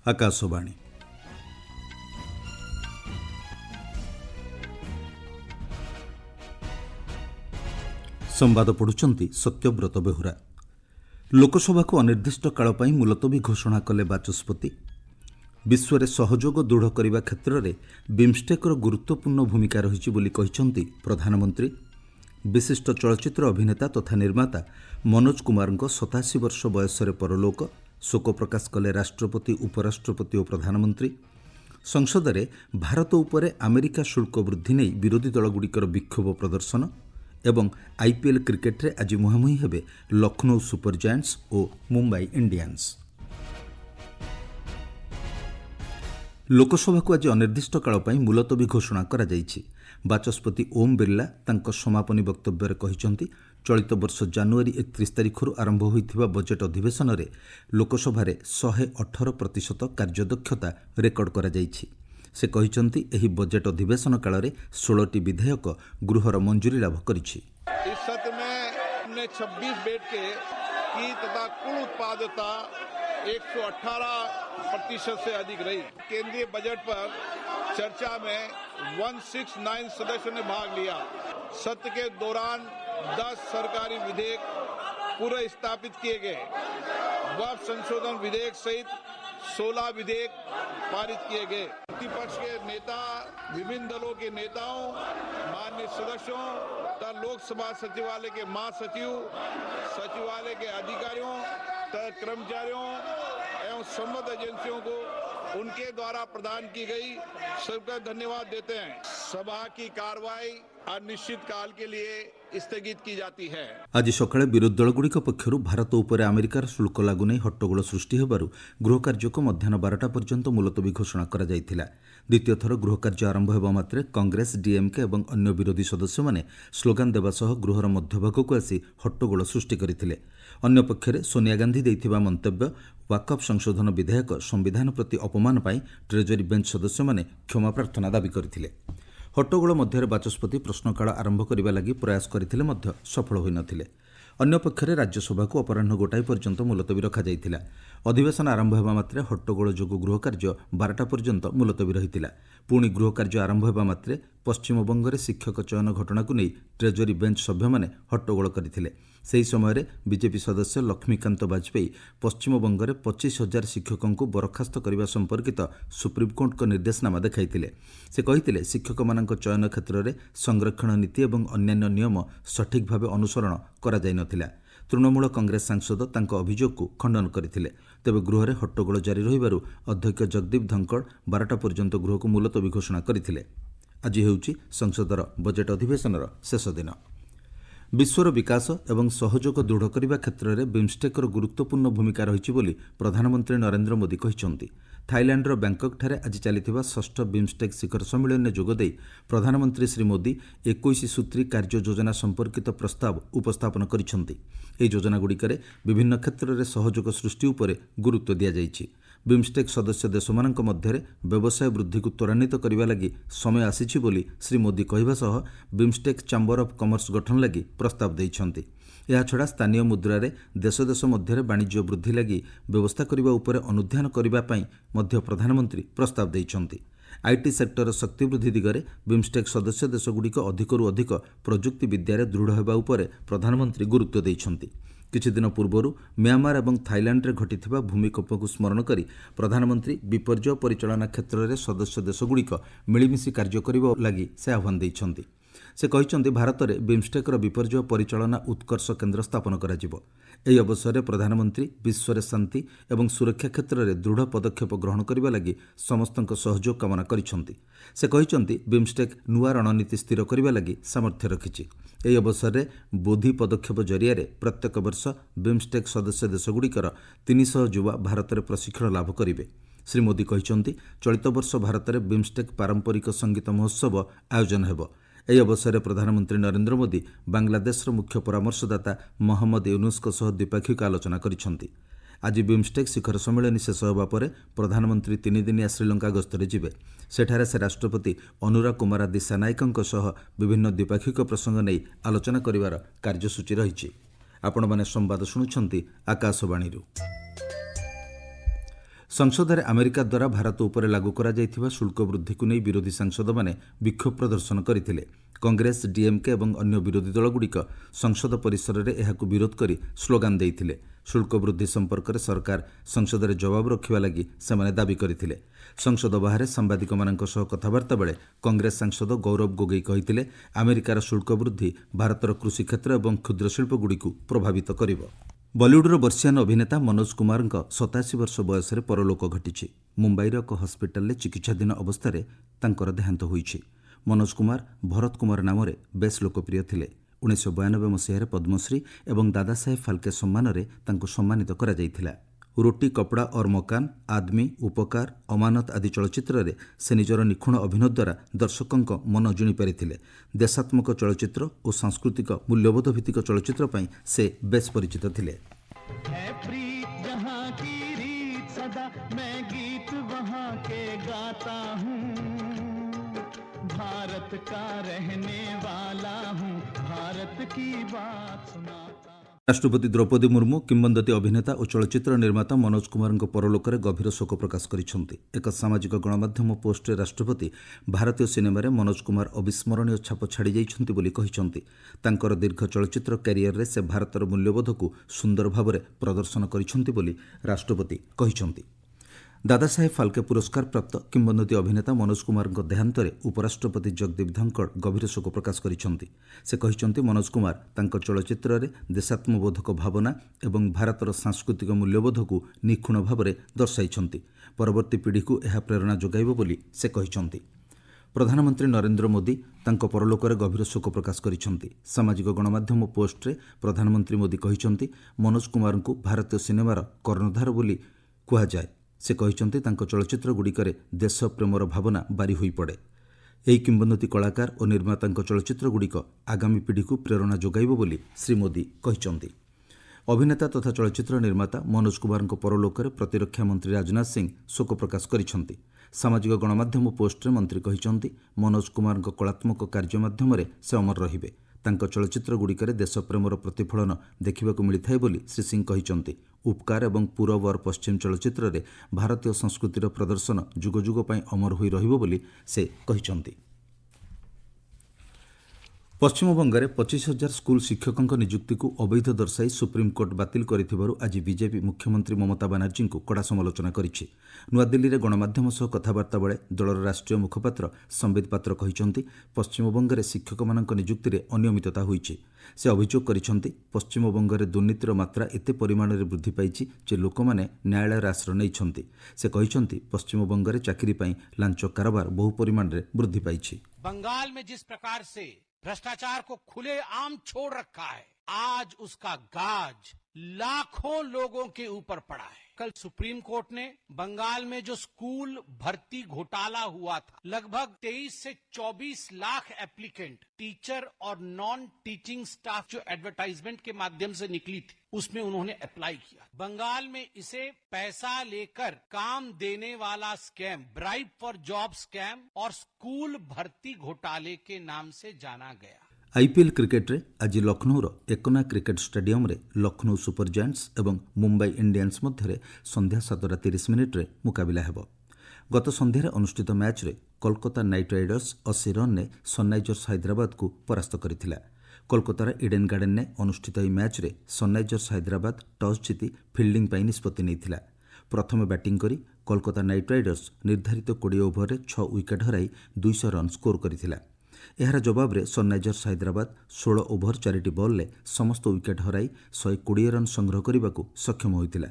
आकाशवाणी संवाद पढ़ुचंती सत्यव्रत बेहुरा। लोकसभा को अनिर्दिष्ट काल पई मुलतवी घोषणा कले बाचस्पति। विश्व में सहयोग दृढ़ करने क्षेत्र में बिम्स्टेक्र गुरुत्वपूर्ण भूमिका रही बोली कहिसंती प्रधानमंत्री। विशिष्ट चलचित्र अभिनेता तथा निर्माता मनोज कुमार 87 वर्ष बयस परलोक। शोक प्रकाश कले राष्ट्रपति, उपराष्ट्रपति और प्रधानमंत्री। संसद में भारत उपर अमेरिका शुल्क वृद्धि नहीं विरोधी दलगुड़िकर विक्षोभ प्रदर्शन एवं आईपीएल क्रिकेट रे आज मुहांमुही हेबे लखनऊ सुपर जायंट्स और मुंबई इंडियंस। लोकसभा को आज अनिर्दिष्ट काल पई मुलतवी घोषणा करा जायछि। बाचस्पति ओम बिरला तांको समापनी वक्तव्य कहिसंती चलित वर्ष जनवरी 31 तारिख आरंभ होइथिबा बजेट अधिवेशन रे लोकसभा रे 118% कार्यदक्षता रेकर्ड करा जायछि। से कहिसंती एही बजेट अधिवेशन काल रे 16टी विधेयक गृहर मंजूरी लाभ करिछि। इस सत्र में हमने 26 बेड की तथा कुल उत्पादकता 118% से अधिक रही। केंद्रीय बजट पर चर्चा में 169 सदस्यों ने भाग लिया। सत्र के दौरान 10 सरकारी विधेयक पूर्व स्थापित किए गए। वक्फ संशोधन विधेयक सहित 16 विधेयक पारित किए गए। प्रतिपक्ष के नेता, विभिन्न दलों के नेताओं, माननीय सदस्यों तथा लोकसभा सचिवालय के महासचिव, सचिवालय के अधिकारियों तथा कर्मचारियों एवं संबद्ध एजेंसियों को उनके द्वारा प्रदान की गई सबका धन्यवाद देते हैं। सभा की कार्रवाई अनिश्चित काल के लिए स्थगित की जाती है। आज सकाळे विरोधी दलगुड़िक पक्षर भारत उपर अमेरिकार शुल्क लागू नहीं हट्टगोल सृष्टि होबारु गृह कार्य को मध्याह्न 12टा पर्यंत मुलतवी घोषणा करा जायथिला। द्वितीय थर गृह कार्य आरंभ होबा मात्रे कांग्रेस, डीएमके एवं अन्य विरोधी सदस्य माने स्लोगान देवा सह गृहर मध्यभागक आसी हट्टगोल सृष्टि करथिले। अन्य पक्षरे सोनिया गांधी देइथिबा मंतव्य वाकफ संशोधन विधेयक संविधान प्रति अपमान पाई ट्रेजरी बेंच सदस्य माने क्षमा प्रार्थना दाबी करथिले। हट्टगोल मध्य बाचस्पति प्रश्नकाल आरंभ करने लगी प्रयास करथिले मध्य सफल होई नथिले। अन्य पक्षरे राज्यसभा को अपराह्न 1टा पर्यंत मुलतवी रखा जायथिला। अधिवेशन आरंभ होबा मात्रे हट्टगोल जोगु गृह कार्य 12टा पर्यंत मुलतवी रहितिला। पुणी गृह कार्य आरंभ होबा मात्रे पश्चिमबंग में शिक्षक चयन घटना को नहीं ट्रेजरी बेंच सभ्य माने हट्टगोल करथिले। ସେହି ସମୟରେ ବିଜେପି ସଦସ୍ୟ ଲକ୍ଷ୍ମୀକାନ୍ତ ବାଜପେୟୀ ପଶ୍ଚିମବଙ୍ଗରେ 25,000 ଶିକ୍ଷକଙ୍କୁ ବରଖାସ୍ତ କରିବା ସମ୍ପର୍କିତ ସୁପ୍ରିମକୋର୍ଟଙ୍କ ନିର୍ଦ୍ଦେଶନାମା ଦେଖାଇଥିଲେ। ସେ କହିଥିଲେ ଶିକ୍ଷକମାନଙ୍କ ଚୟନ କ୍ଷେତ୍ରରେ ସଂରକ୍ଷଣ ନୀତି ଏବଂ ଅନ୍ୟାନ୍ୟ ନିୟମ ସଠିକ୍ ଭାବେ ଅନୁସରଣ କରାଯାଇନଥିଲା। ତୃଣମୂଳ କଂଗ୍ରେସ ସାଂସଦ ତାଙ୍କ ଅଭିଯୋଗକୁ ଖଣ୍ଡନ କରିଥିଲେ। ତେବେ ଗୃହରେ ହଟ୍ଟଗୋଳ ଜାରି ରହିବାରୁ ଅଧ୍ୟକ୍ଷ ଜଗଦୀପ ଧଙ୍କଡ଼ 12ଟା ପର୍ଯ୍ୟନ୍ତ ଗୃହକୁ ମୁଲତବୀ ଘୋଷଣା କରିଥିଲେ। ଆଜି ହେଉଛି ସଂସଦର ବଜେଟ୍ ଅଧିବେଶନର ଶେଷ ଦିନ। विश्वर विकास एवं सहयोग दृढ़ करने क्षेत्र में बिम्स्टेक्र गुरुत्वपूर्ण भूमिका रही बोली प्रधानमंत्री नरेंद्र मोदी कहिसंती। थाईलैंडर बैंकक ठारे आज चलिथिबा 6ठ बिम्स्टेक शिखर सम्मेलन में जोगदे प्रधानमंत्री श्री मोदी 21 सूत्री कार्य योजना संपर्कित प्रस्ताव उपस्थापन करिसंती। एही योजनागुड़िकरे विभिन्न क्षेत्र में सहयोग सृष्टि उपरे गुरुत्व दिया जाइछि। बिम्स्टेक सदस्य देशमानक मध्यरे व्यवसाय वृद्धि को त्वरान्वित करने लगी समय आसीछि बोली श्री मोदी कहवा सह बिम्स्टेक चैम्बर ऑफ कॉमर्स गठन लगी प्रस्ताव दैछंती। याछड़ा स्थानीय मुद्रा रे देश देश मध्य वाणिज्य वृद्धि लगी व्यवस्था करने उपर अनुध्यान करने मध्य प्रधानमंत्री प्रस्ताव दैछंती। आईटी सेक्टर शक्ति वृद्धि दिगरे बिम्स्टेक सदस्य देशगुड़िक अधिकरू अधिक प्रजुक्ति विद्यारे दृढ़ होगा उपर प्रधानमंत्री गुरुत्व दैछंती। किछि दिन पूर्व म्यांमार और थाईलैंड रे घटिथिबा भूमिकंप को स्मरण करी प्रधानमंत्री विपर्यय परिचालना क्षेत्र में सदस्य देशगुड़िक मिलिमिशि कार्य करने लगी से आह्वान दैछंती। से कहिसंती भारत में बिम्स्टेक्र विपर्यय परिचालना उत्कर्ष केन्द्र स्थापन कराजिबो। एही अवसर में प्रधानमंत्री विश्व शांति और सुरक्षा क्षेत्र में दृढ़ पदक्षेप ग्रहण करने लगी समस्तक सहयोग कामना करिसंती। से कहिसंती बिम्स्टेक नुआ रणनीति स्थिर करने लगी सामर्थ्य रखिछि। एही अवसर में बोधि पदक्षेप जरिया प्रत्येक वर्ष बिम्स्टेक सदस्य देशगुड़िकर 300 युवा भारत में प्रशिक्षण लाभ करेंगे। श्री मोदी कहिसंती चलित वर्ष भारत में बिम्स्टेक पारंपरिक संगीत महोत्सव आयोजन हेबो। ଏହି ଅବସରରେ ପ୍ରଧାନମନ୍ତ୍ରୀ ନରେନ୍ଦ୍ର ମୋଦି ବାଂଲାଦେଶର ମୁଖ୍ୟ ପରାମର୍ଶଦାତା ମହମ୍ମଦ ୟୁନୁସଙ୍କ ସହ ଦ୍ୱିପାକ୍ଷିକ ଆଲୋଚନା କରିଛନ୍ତି। ଆଜି ବିମ୍ଷ୍ଟେକ୍ ଶିଖର ସମ୍ମିଳନୀ ଶେଷ ହେବା ପରେ ପ୍ରଧାନମନ୍ତ୍ରୀ 3 ଦିନିଆ ଶ୍ରୀଲଙ୍କା ଗସ୍ତରେ ଯିବେ। ସେଠାରେ ସେ ରାଷ୍ଟ୍ରପତି ଅନୁରା କୁମାରା ଦିଶାନାୟକଙ୍କ ସହ ବିଭିନ୍ନ ଦ୍ୱିପାକ୍ଷିକ ପ୍ରସଙ୍ଗ ନେଇ ଆଲୋଚନା କରିବାର କାର୍ଯ୍ୟସୂଚୀ ରହିଛି। ଆପଣମାନେ ସମ୍ବାଦ ଶୁଣୁଛନ୍ତି ଆକାଶବାଣୀରୁ। ସଂସଦରେ ଆମେରିକା ଦ୍ୱାରା ଭାରତ ଉପରେ ଲାଗୁ କରାଯାଇଥିବା ଶୁଳ୍କ ବୃଦ୍ଧିକୁ ନେଇ ବିରୋଧୀ ସାଂସଦମାନେ ବିକ୍ଷୋଭ ପ୍ରଦର୍ଶନ କରିଥିଲେ। କଂଗ୍ରେସ, ଡିଏମ୍କେ ଏବଂ ଅନ୍ୟ ବିରୋଧୀ ଦଳଗୁଡ଼ିକ ସଂସଦ ପରିସରରେ ଏହାକୁ ବିରୋଧ କରି ସ୍ଲୋଗାନ ଦେଇଥିଲେ। ଶୁଳ୍କ ବୃଦ୍ଧି ସମ୍ପର୍କରେ ସରକାର ସଂସଦରେ ଜବାବ ରଖିବା ଲାଗି ସେମାନେ ଦାବି କରିଥିଲେ। ସଂସଦ ବାହାରେ ସାମ୍ବାଦିକମାନଙ୍କ ସହ କଥାବାର୍ତ୍ତା ବେଳେ କଂଗ୍ରେସ ସାଂସଦ ଗୌରବ ଗୋଗୋଇ କହିଥିଲେ, ଆମେରିକାର ଶୁଳ୍କ ବୃଦ୍ଧି ଭାରତର କୃଷି କ୍ଷେତ୍ର ଏବଂ କ୍ଷୁଦ୍ର ଶିଳ୍ପଗୁଡ଼ିକୁ ପ୍ରଭାବିତ କରିବ। ବଲିଉଡ୍ର ବର୍ଷୀୟାନ ଅଭିନେତା ମନୋଜ କୁମାରଙ୍କ 87 ବର୍ଷ ବୟସରେ ପରଲୋକ ଘଟିଛି। ମୁମ୍ବାଇର ଏକ ହସ୍ପିଟାଲରେ ଚିକିତ୍ସାଧୀନ ଅବସ୍ଥାରେ ତାଙ୍କର ଦେହାନ୍ତ ହୋଇଛି। ମନୋଜ କୁମାର ଭରତ କୁମାର ନାମରେ ବେଶ୍ ଲୋକପ୍ରିୟ ଥିଲେ। 1992 ମସିହାରେ ପଦ୍ମଶ୍ରୀ ଏବଂ ଦାଦାସାହେବ ଫାଲ୍କେ ସମ୍ମାନରେ ତାଙ୍କୁ ସମ୍ମାନିତ କରାଯାଇଥିଲା। ରୋଟି କପଡ଼ା ଅର୍ ମକାନ, ଆଦମୀ, ଉପକାର, ଅମାନତ ଆଦି ଚଳଚ୍ଚିତ୍ରରେ ସେ ନିଜର ନିଖୁଣ ଅଭିନୟ ଦ୍ୱାରା ଦର୍ଶକଙ୍କ ମନ ଜିଣି ପାରିଥିଲେ। ଦେଶାତ୍ମକ ଚଳଚ୍ଚିତ୍ର ଓ ସାଂସ୍କୃତିକ ମୂଲ୍ୟବୋଧ ଭିତ୍ତିକ ଚଳଚ୍ଚିତ୍ର ପାଇଁ ସେ ବେଶ୍ ପରିଚିତ ଥିଲେ। भारत का रहने वाला हूँ, भारत की बात सुनाता। राष्ट्रपति द्रौपदी मुर्मू किंबदंती अभिनेता और चलचित्र निर्माता मनोज कुमार परलोकरे गभीर शोक प्रकाश करिसेंति। एक सामाजिक गणमाध्यम पोस्टरे राष्ट्रपति भारतीय सिनेमारे मनोज कुमार अविस्मरणीय छाप छाड़ी जाइछन्ति बोली कहिसेंति। तांकर दीर्घ चलचित्र क्यारियर रे से भारतर मूल्यबोधकु सुंदर भावरे प्रदर्शन करिसेंति बोली राष्ट्रपति कहिसेंति। दादासाहेब फाल्के पुरस्कार प्राप्त किंबदंती अभिनेता मनोज कुमार देहांतरे उपराष्ट्रपति जगदीप धनखड़ गभीर शोक प्रकाश करिसेंति। से कहिसेंति मनोज कुमार तांकर चलचित्र रे देशात्मबोधक भावना एवं भारतर सांस्कृतिक मूल्यबोधकु निखुण भावरे दर्शाइछन्ति। परवर्ती पीढ़ी को यह प्रेरणा जोगाइबो बोली से कहिसेंति। प्रधानमंत्री नरेंद्र मोदी तांको परलोकरे गभीर शोक प्रकाश करिसेंति। सामाजिक गणमाध्यम पोस्टरे प्रधानमंत्री मोदी कहिसेंति, मनोज कुमार को भारतीय सिनेमार कर्णधार बोली कुहाଯାଏ। से कहिसेंति तांको चलचित्र गुड़िकरे देश प्रेमर भावना बारी होई पड़े। एही किंबदंती कलाकार और निर्मातांको चलचित्र गुड़िक आगामी पीढ़ी को प्रेरणा जोगाइबो बोली श्री मोदी कहिसेंति। अभिनेता तथा चलचित्र निर्माता मनोज कुमार परलोकरे प्रतिरक्षा मंत्री राजनाथ सिंह शोक प्रकाश करिसेंति। सामाजिक गणमाध्यम पोस्टरे मंत्री कहिसेंति, मनोज कुमार कलात्मक कार्य माध्यमरे से अमर रहिबे। तांको चलचित्र गुड़िकरे देशप्रेमर प्रतिफलन देखिबाकु मिलिथाय बोली श्री सिंह कहिसेंति। उपकार एवं पूरब और पश्चिम चलचित्र रे भारतीय संस्कृतिर प्रदर्शन जुग जुग पई अमर होई रहिबो बोली से कहिसेंति। पश्चिमबंगरे 25,000 स्कूल शिक्षकों नियुक्ति को अवैध दर्शाई सुप्रीमकोर्ट बातिल करिथिबारु आज बीजेपी मुख्यमंत्री ममता बानार्जी को कड़ा समालोचना करिछि। नुआदिल्ली रे गणमाध्यम सह कथबार्ता बेले दलर राष्ट्रीय मुखपात्र संबित पात्र कहिसेंति, पश्चिमबंगरे शिक्षकमानक नियुक्ति रे अनियमितता होईछि। से अभियोग करिसेंति, पश्चिमबंगरे दुर्नीतिर मात्रा एते परिमाण रे वृद्धि पाइछि जे लोकमाने न्यायालयर आश्रय नैछन्ति। से कहिसेंति, पश्चिमबंगरे चाकरी पई लांच कारोबार बहु परिमाण रे वृद्धि पाइछि। बंगाल में जिस प्रकार से भ्रष्टाचार को खुलेआम छोड़ रखा है, आज उसका गाज लाखों लोगों के ऊपर पड़ा है। कल सुप्रीम कोर्ट ने बंगाल में जो स्कूल भर्ती घोटाला हुआ था, लगभग 23 से 24 लाख एप्लीकेंट टीचर और नॉन टीचिंग स्टाफ जो एडवर्टाइजमेंट के माध्यम से निकली थी, उसमें उन्होंने अप्लाई किया। बंगाल में इसे पैसा लेकर काम देने वाला scam, bribe for job scam और स्कूल भर्ती घोटाले के नाम से जाना गया। आईपीएल क्रिकेट रे आज लखनऊर एकना क्रिकेट स्टेडियम रे लखनऊ सुपर जायंट्स एवं मुंबई इंडियंस मध्य संध्या 7:30 रे मुकाबिला हेबो। गत संध्यारे अनुष्ठित मैच रे कोलकाता नाइट राइडर्स 80 रन ने सनराइजर्स हैदराबाद को परास्त करथिला। कोलकातार इडेन गार्डन ने अनुष्ठित ଏହି मैच रे सनराइजर्स हैदराबाद टॉस जीति फिल्डिंग ପାଇଁ निष्पत्ति ନେଇଥିଲା। प्रथमे बैटिंग करी कोलकाता नाइट राइडर्स निर्धारित 20 ओभर रे 6 विकेट हराई 200 रन स्कोर करथिला। एहार जवाब रे सनराइजर्स हैदराबाद 16 ओभर 4 बॉल ले समस्त विकेट हराई 120 रन संग्रह करने सक्षम होइतिला।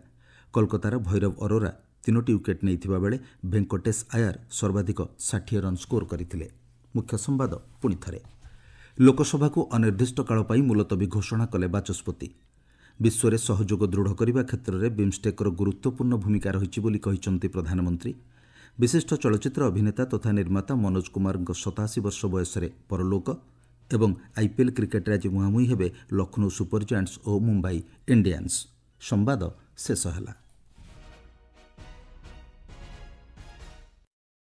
कोलकातार भैरव अरोरा 3टी विकेट नैथिबा बेले वेंकटेश आयर सर्वाधिक 60 रन स्कोर करथिले। मुख्य संवाद पुणी थरे। लोकसभा को अनिर्दिष्ट काल पाई मुलतवी घोषणा कले बाचस्पति। विश्व में सहयोग दृढ़ करने क्षेत्र में बिम्स्टेकर गुरुत्वपूर्ण भूमिका रही बोली कहिसेंति प्रधानमंत्री। विशिष्ट चलचित्र अभिनेता तथा निर्माता मनोज कुमार 87 वर्ष बयस परलोक एवं आईपीएल क्रिकेट आज मुहांमुही हेबे लखनऊ सुपर जायंट्स और मुंबई इंडियंस। संवाद शेष ହେଲା।